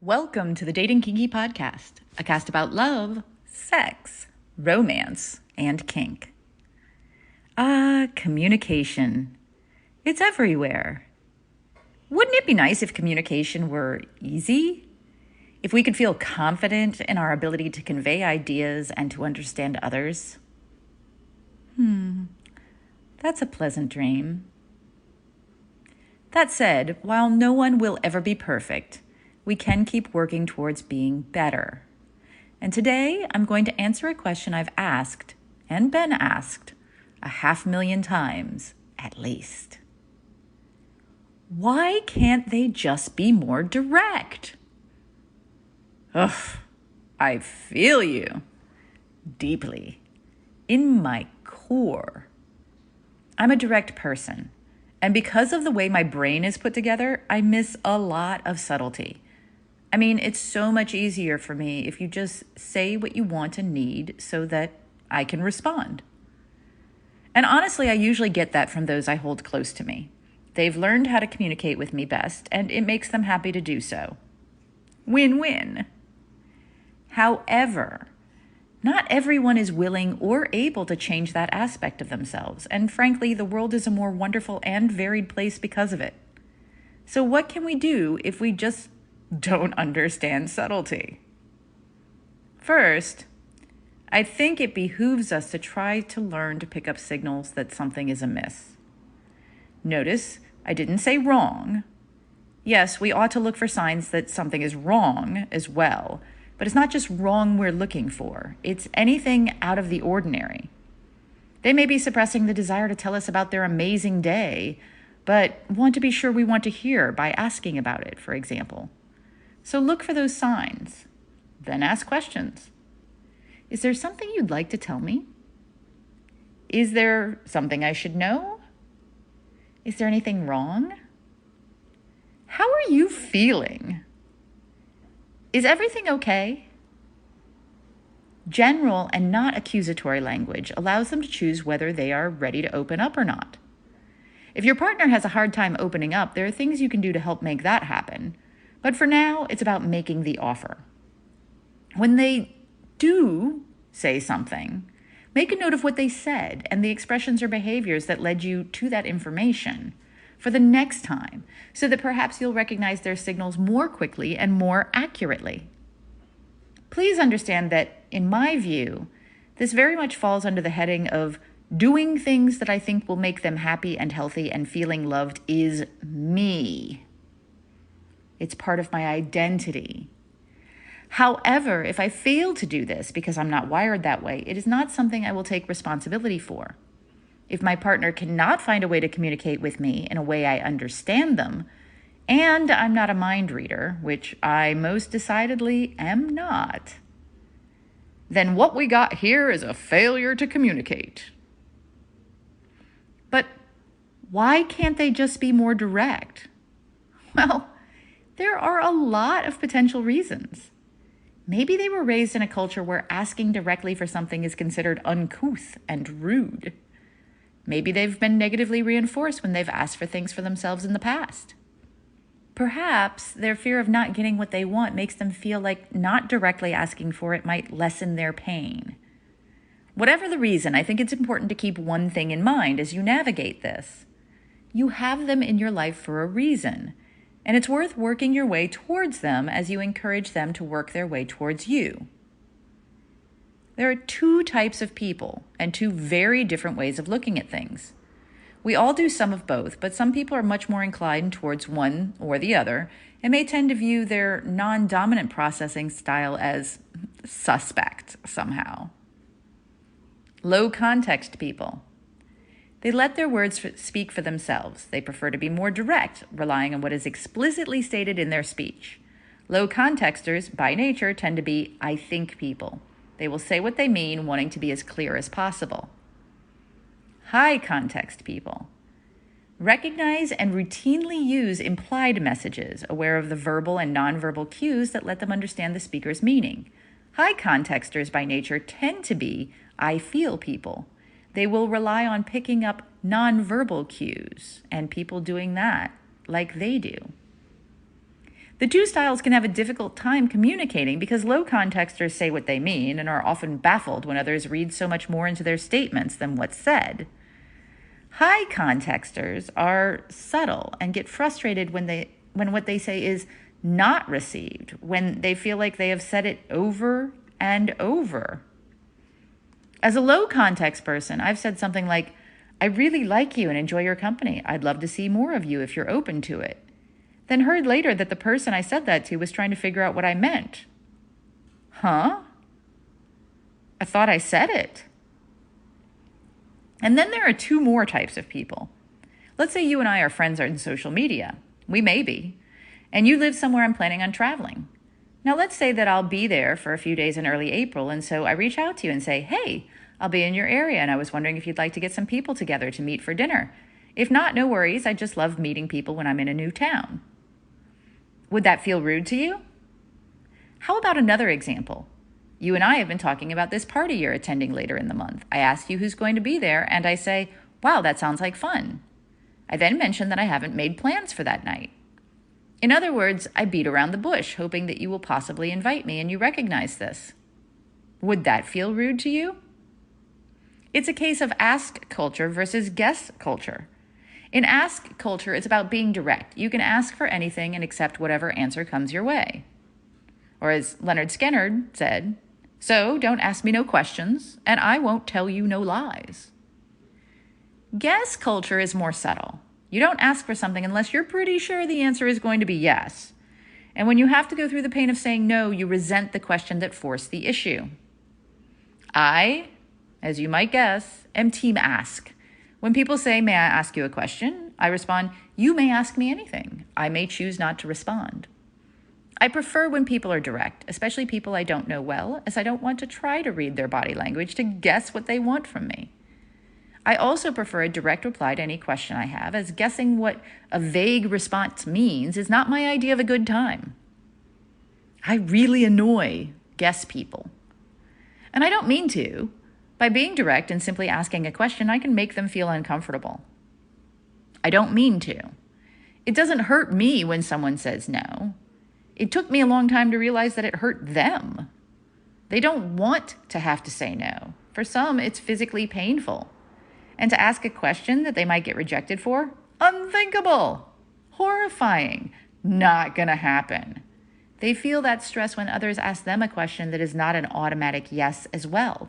Welcome to the Dating Kinky Podcast, a cast about love, sex, romance, and kink. Communication. It's everywhere. Wouldn't it be nice if communication were easy? If we could feel confident in our ability to convey ideas and to understand others? That's a pleasant dream. That said, while no one will ever be perfect, we can keep working towards being better. And today, I'm going to answer a question I've asked and been asked 500,000 times, at least. Why can't they just be more direct? Ugh, I feel you deeply, in my core. I'm a direct person, and because of the way my brain is put together, I miss a lot of subtlety. I mean, it's so much easier for me if you just say what you want and need so that I can respond. And honestly, I usually get that from those I hold close to me. They've learned how to communicate with me best, and it makes them happy to do so. Win-win. However, not everyone is willing or able to change that aspect of themselves, and frankly, the world is a more wonderful and varied place because of it. So what can we do if we just don't understand subtlety? First, I think it behooves us to try to learn to pick up signals that something is amiss. Notice, I didn't say wrong. Yes, we ought to look for signs that something is wrong as well, but it's not just wrong we're looking for. It's anything out of the ordinary. They may be suppressing the desire to tell us about their amazing day, but want to be sure we want to hear by asking about it, for example. So look for those signs, then ask questions. Is there something you'd like to tell me? Is there something I should know? Is there anything wrong? How are you feeling? Is everything okay? General and not accusatory language allows them to choose whether they are ready to open up or not. If your partner has a hard time opening up, there are things you can do to help make that happen. But for now, it's about making the offer. When they do say something, make a note of what they said and the expressions or behaviors that led you to that information for the next time, so that perhaps you'll recognize their signals more quickly and more accurately. Please understand that, in my view, this very much falls under the heading of doing things that I think will make them happy and healthy, and feeling loved is me. It's part of my identity. However, if I fail to do this because I'm not wired that way, it is not something I will take responsibility for. If my partner cannot find a way to communicate with me in a way I understand them, and I'm not a mind reader, which I most decidedly am not, then what we got here is a failure to communicate. But why can't they just be more direct? Well, there are a lot of potential reasons. Maybe they were raised in a culture where asking directly for something is considered uncouth and rude. Maybe they've been negatively reinforced when they've asked for things for themselves in the past. Perhaps their fear of not getting what they want makes them feel like not directly asking for it might lessen their pain. Whatever the reason, I think it's important to keep one thing in mind as you navigate this. You have them in your life for a reason, and it's worth working your way towards them as you encourage them to work their way towards you. There are two types of people and two very different ways of looking at things. We all do some of both, but some people are much more inclined towards one or the other and may tend to view their non-dominant processing style as suspect somehow. Low context people. They let their words speak for themselves. They prefer to be more direct, relying on what is explicitly stated in their speech. Low contexters, by nature, tend to be I think people. They will say what they mean, wanting to be as clear as possible. High context people recognize and routinely use implied messages, aware of the verbal and nonverbal cues that let them understand the speaker's meaning. High contexters, by nature, tend to be I feel people. They will rely on picking up nonverbal cues and people doing that like they do. The two styles can have a difficult time communicating because low contexters say what they mean and are often baffled when others read so much more into their statements than what's said. High contexters are subtle and get frustrated when what they say is not received, when they feel like they have said it over and over. As a low context person, I've said something like, I really like you and enjoy your company. I'd love to see more of you if you're open to it. Then heard later that the person I said that to was trying to figure out what I meant. Huh? I thought I said it. And then there are two more types of people. Let's say you and I are friends on social media. We may be. And you live somewhere I'm planning on traveling. Now let's say that I'll be there for a few days in early April, and so I reach out to you and say, hey, I'll be in your area and I was wondering if you'd like to get some people together to meet for dinner. If not, no worries. I just love meeting people when I'm in a new town. Would that feel rude to you? How about another example? You and I have been talking about this party you're attending later in the month. I ask you who's going to be there, and I say, wow, that sounds like fun. I then mention that I haven't made plans for that night. In other words, I beat around the bush, hoping that you will possibly invite me and you recognize this. Would that feel rude to you? It's a case of ask culture versus guess culture. In ask culture, it's about being direct. You can ask for anything and accept whatever answer comes your way. Or as Leonard Skinner said, so don't ask me no questions, and I won't tell you no lies. Guess culture is more subtle. You don't ask for something unless you're pretty sure the answer is going to be yes. And when you have to go through the pain of saying no, you resent the question that forced the issue. I, as you might guess, am team ask. When people say, may I ask you a question? I respond, you may ask me anything. I may choose not to respond. I prefer when people are direct, especially people I don't know well, as I don't want to try to read their body language to guess what they want from me. I also prefer a direct reply to any question I have, as guessing what a vague response means is not my idea of a good time. I really annoy guess people. And I don't mean to. By being direct and simply asking a question, I can make them feel uncomfortable. I don't mean to. It doesn't hurt me when someone says no. It took me a long time to realize that it hurt them. They don't want to have to say no. For some, it's physically painful. And to ask a question that they might get rejected for? Unthinkable. Horrifying. Not gonna happen. They feel that stress when others ask them a question that is not an automatic yes as well.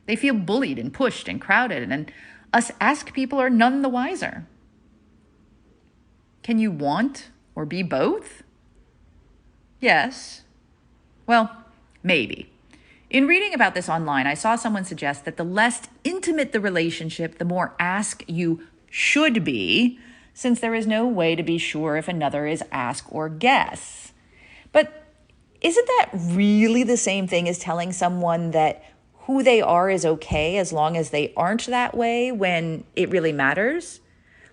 They feel bullied and pushed and crowded, and us ask people are none the wiser. Can you want or be both? Yes. Well, maybe. In reading about this online, I saw someone suggest that the less intimate the relationship, the more ask you should be, since there is no way to be sure if another is ask or guess. But isn't that really the same thing as telling someone that who they are is okay as long as they aren't that way when it really matters?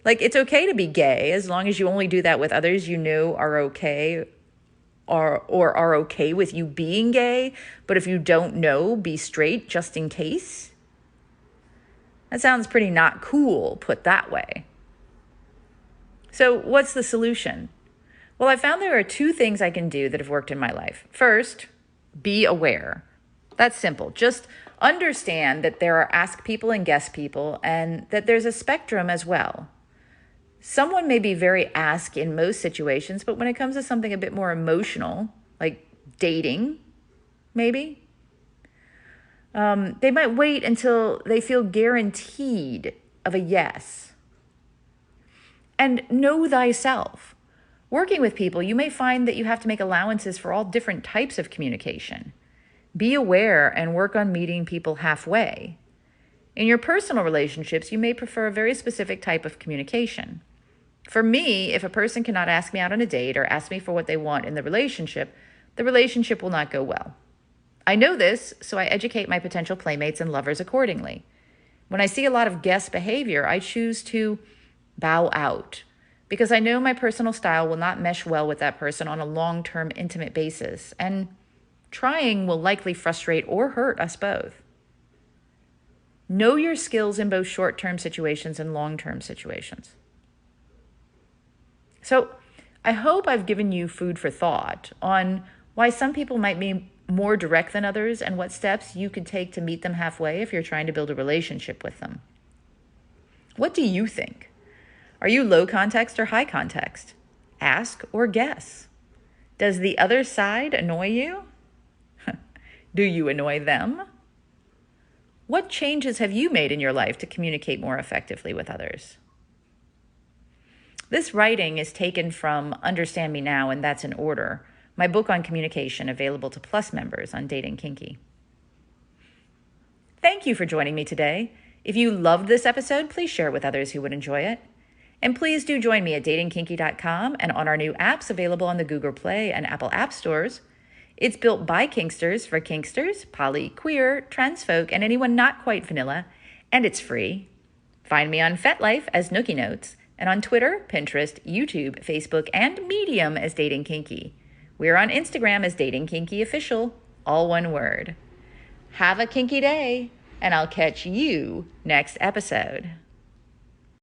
Like, it's okay to be gay as long as you only do that with others you know are okay or are okay with you being gay, but if you don't know, be straight just in case? That sounds pretty not cool, put that way. So what's the solution? Well, I found there are two things I can do that have worked in my life. First, be aware. That's simple. Just understand that there are ask people and guess people, and that there's a spectrum as well. Someone may be very ask in most situations, but when it comes to something a bit more emotional, like dating, maybe, they might wait until they feel guaranteed of a yes. And know thyself. Working with people, you may find that you have to make allowances for all different types of communication. Be aware and work on meeting people halfway. In your personal relationships, you may prefer a very specific type of communication. For me, if a person cannot ask me out on a date or ask me for what they want in the relationship will not go well. I know this, so I educate my potential playmates and lovers accordingly. When I see a lot of guess behavior, I choose to bow out because I know my personal style will not mesh well with that person on a long-term intimate basis, and trying will likely frustrate or hurt us both. Know your skills in both short-term situations and long-term situations. So I hope I've given you food for thought on why some people might be more direct than others and what steps you could take to meet them halfway if you're trying to build a relationship with them. What do you think? Are you low context or high context? Ask or guess. Does the other side annoy you? Do you annoy them? What changes have you made in your life to communicate more effectively with others? This writing is taken from Understand Me Now, and That's in Order, my book on communication available to Plus members on Dating Kinky. Thank you for joining me today. If you loved this episode, please share it with others who would enjoy it. And please do join me at datingkinky.com and on our new apps available on the Google Play and Apple App Stores. It's built by Kinksters for Kinksters, poly, queer, trans folk, and anyone not quite vanilla, and it's free. Find me on FetLife as Nookie Notes, and on Twitter, Pinterest, YouTube, Facebook, and Medium as Dating Kinky. We're on Instagram as Dating Kinky Official, all one word. Have a kinky day, and I'll catch you next episode.